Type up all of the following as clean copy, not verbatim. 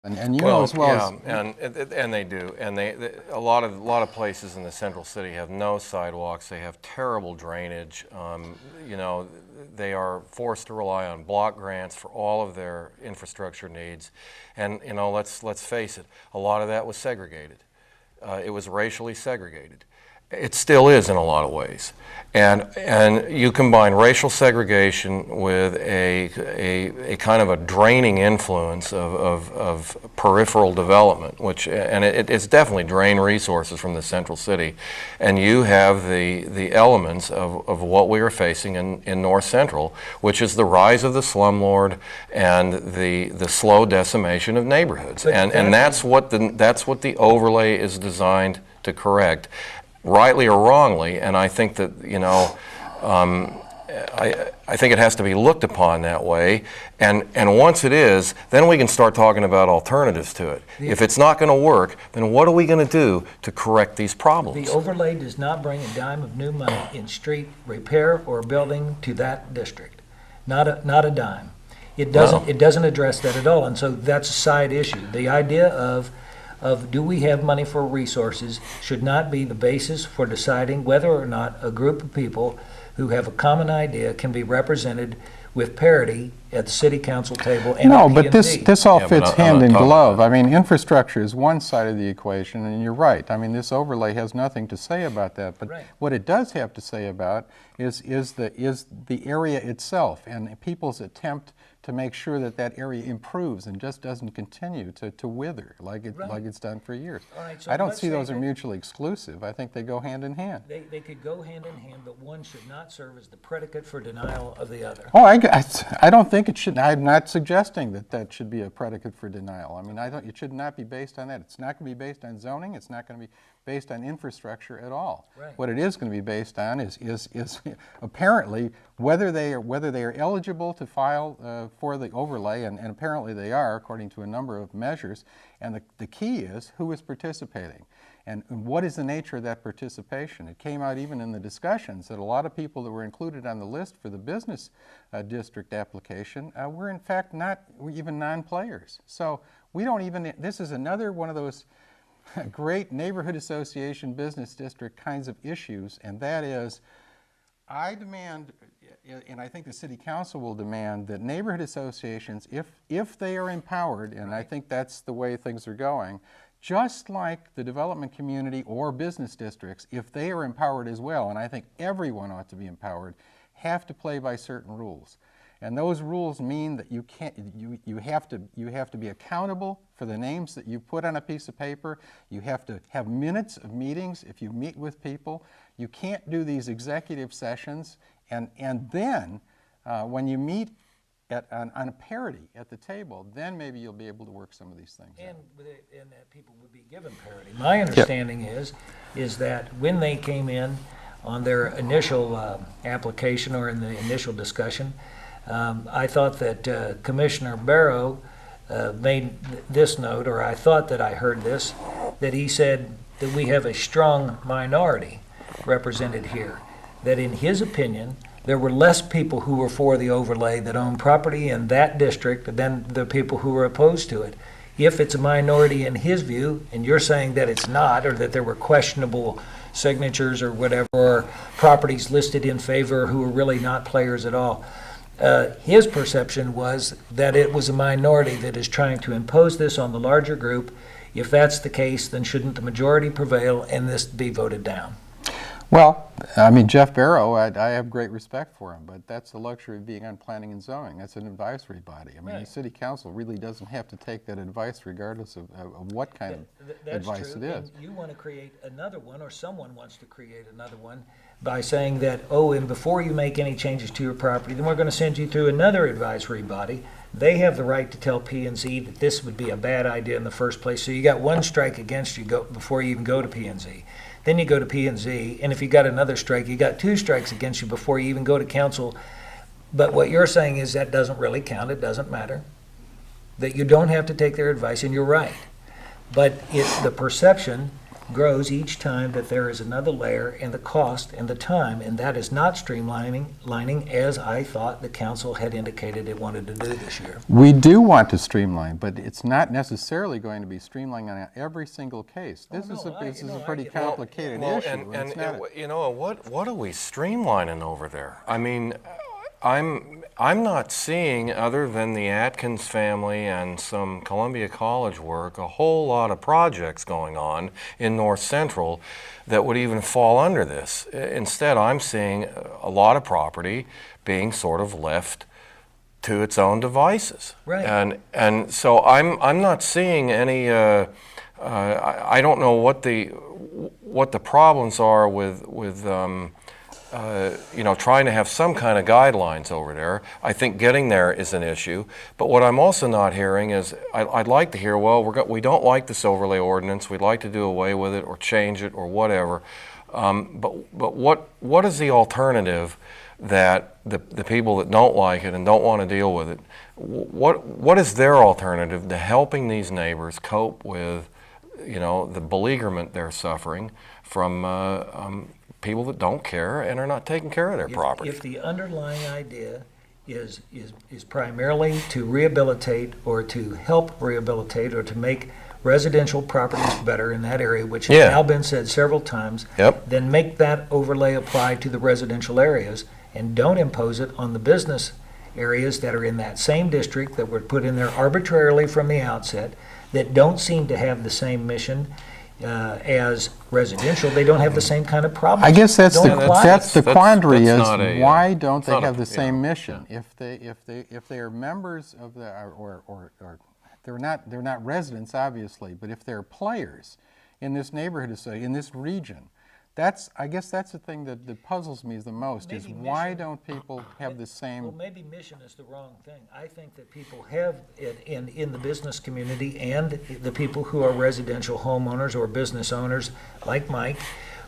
And you know as well as... and they do, and a lot of places in the central city have no sidewalks. They have terrible drainage. You know, they are forced to rely on block grants for all of their infrastructure needs, and you know, let's face it, a lot of that was segregated. It was racially segregated. It still is in a lot of ways, and you combine racial segregation with a kind of a draining influence of peripheral development, it's definitely drained resources from the central city, and you have the elements of what we are facing in North Central, which is the rise of the slumlord and the slow decimation of neighborhoods, and that's what the overlay is designed to correct. Rightly or wrongly, and I think that, you know, I think it has to be looked upon that way, and once it is, then we can start talking about alternatives to it. If it's not going to work, then what are we going to do to correct these problems? The overlay does not bring a dime of new money in street repair or building to that district. Not a dime. It doesn't address that at all, and so that's a side issue. The idea of do we have money for resources should not be the basis for deciding whether or not a group of people who have a common idea can be represented with parity at the city council table and No, at but P&Z. this all fits hand in glove. I mean, infrastructure is one side of the equation, and you're right. I mean, this overlay has nothing to say about that. But what it does have to say about is the area itself and people's attempt to make sure that that area improves and just doesn't continue to wither like it's done for years. Right, so I don't see those are mutually exclusive. I think they go hand in hand. They could go hand in hand, but one should not serve as the predicate for denial of the other. Oh, I don't think it should. I'm not suggesting that should be a predicate for denial. I mean, it should not be based on that. It's not going to be based on zoning. It's not going to be based on infrastructure at all. Right. What it is going to be based on is apparently whether they are eligible to file for the overlay, and apparently they are, according to a number of measures. And the key is who is participating. And what is the nature of that participation? It came out even in the discussions that a lot of people that were included on the list for the business district application were in fact were even non-players. So we don't even, this is another one of those great neighborhood association business district kinds of issues, and that is, I demand, and I think the city council will demand, that neighborhood associations, if they are empowered, and I think that's the way things are going, just like the development community or business districts, if they are empowered as well, and I think everyone ought to be empowered, have to play by certain rules. And those rules mean that you have to be accountable for the names that you put on a piece of paper. You have to have minutes of meetings if you meet with people. You can't do these executive sessions, and then when you meet on a parity at the table, then maybe you'll be able to work some of these things out. And that people would be given parity. My understanding is that when they came in on their initial application or in the initial discussion, I thought that Commissioner Barrow made this note, or I thought that I heard this, that he said that we have a strong minority represented here, that in his opinion there were less people who were for the overlay that owned property in that district than the people who were opposed to it. If it's a minority in his view, and you're saying that it's not, or that there were questionable signatures or whatever, or properties listed in favor who were really not players at all, his perception was that it was a minority that is trying to impose this on the larger group. If that's the case, then shouldn't the majority prevail and this be voted down? Well, I mean, Jeff Barrow, I have great respect for him, but that's the luxury of being on planning and zoning. That's an advisory body. I mean, the city council really doesn't have to take that advice regardless of what kind of advice it is. And you want to create another one, or someone wants to create another one, by saying that, oh, and before you make any changes to your property, then we're going to send you through another advisory body. They have the right to tell P&Z that this would be a bad idea in the first place. So you got one strike against you before you even go to P&Z. Then you go to P&Z, and if you got another strike, you got two strikes against you before you even go to council. But what you're saying is that doesn't really count. It doesn't matter. That you don't have to take their advice, and you're right. But the perception grows each time that there is another layer, and the cost and the time, and that is not streamlining as I thought the council had indicated it wanted to do this year. We do want to streamline, but it's not necessarily going to be streamlining on every single case. This is a pretty complicated issue. And it's not you know, what are we streamlining over there? I mean, I'm not seeing, other than the Atkins family and some Columbia College work, a whole lot of projects going on in North Central that would even fall under this. Instead, I'm seeing a lot of property being sort of left to its own devices. Right. And so I'm not seeing any. I don't know what the problems are with you know, trying to have some kind of guidelines over there. I think getting there is an issue. But what I'm also not hearing is, I'd like to hear, well, we don't like this overlay ordinance. We'd like to do away with it or change it or whatever. But what is the alternative that the people that don't like it and don't want to deal with it, what is their alternative to helping these neighbors cope with, you know, the beleaguerment they're suffering from people that don't care and are not taking care of their property? If the underlying idea is primarily to rehabilitate or to help rehabilitate or to make residential properties better in that area, which has now been said several times, then make that overlay apply to the residential areas and don't impose it on the business areas that are in that same district that were put in there arbitrarily from the outset, that don't seem to have the same mission as residential. They don't have the same kind of problems. I guess that's the quandary is not why don't they have the same mission? If they are members of the or they're not residents obviously, but if they're players in this neighborhood, in this region, I guess that's the thing that puzzles me the most. Maybe is why don't people have the same? Well, maybe mission is the wrong thing. I think that people have it in the business community, and the people who are residential homeowners or business owners like Mike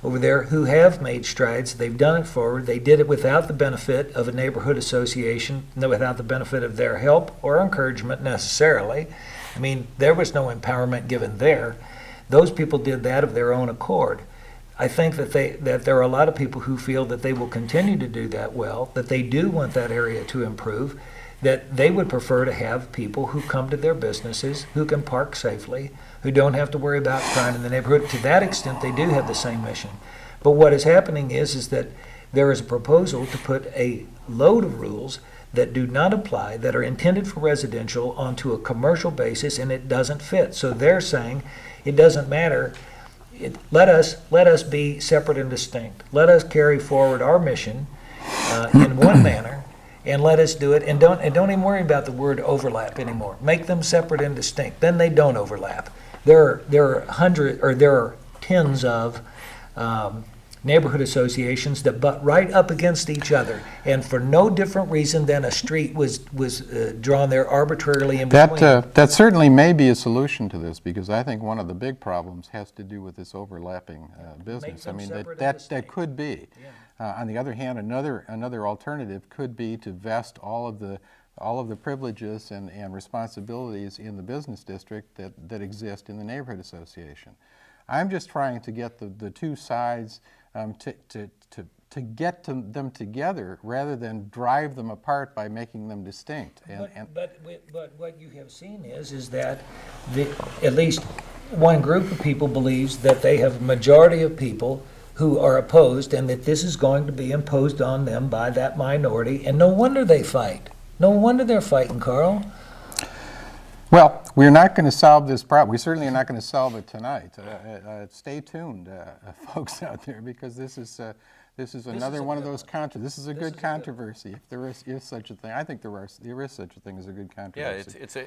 over there who have made strides. They've done it forward. They did it without the benefit of a neighborhood association, without the benefit of their help or encouragement necessarily. I mean, there was no empowerment given there. Those people did that of their own accord. I think that there are a lot of people who feel that they will continue to do that well, that they do want that area to improve, that they would prefer to have people who come to their businesses, who can park safely, who don't have to worry about crime in the neighborhood. To that extent, they do have the same mission. But what is happening is that there is a proposal to put a load of rules that do not apply, that are intended for residential, onto a commercial basis, and it doesn't fit. So they're saying it doesn't matter. Let us be separate and distinct. Let us carry forward our mission in one manner, and let us do it. And don't even worry about the word overlap anymore. Make them separate and distinct. Then they don't overlap. There are tens of neighborhood associations that butt right up against each other, and for no different reason than a street was drawn there arbitrarily in between. That certainly may be a solution to this, because I think one of the big problems has to do with this overlapping business. I mean, that could be. Yeah. On the other hand, another alternative could be to vest all of the privileges and responsibilities in the business district that exist in the neighborhood association. I'm just trying to get the two sides to get them together rather than drive them apart by making them distinct. But what you have seen is that at least one group of people believes that they have a majority of people who are opposed, and that this is going to be imposed on them by that minority, and no wonder they fight. No wonder they're fighting, Karl. Well, we're not going to solve this problem. We certainly are not going to solve it tonight. Stay tuned, folks out there, because this is another one of those This is a good controversy. If there is such a thing, I think there is such a thing as a good controversy. Yeah,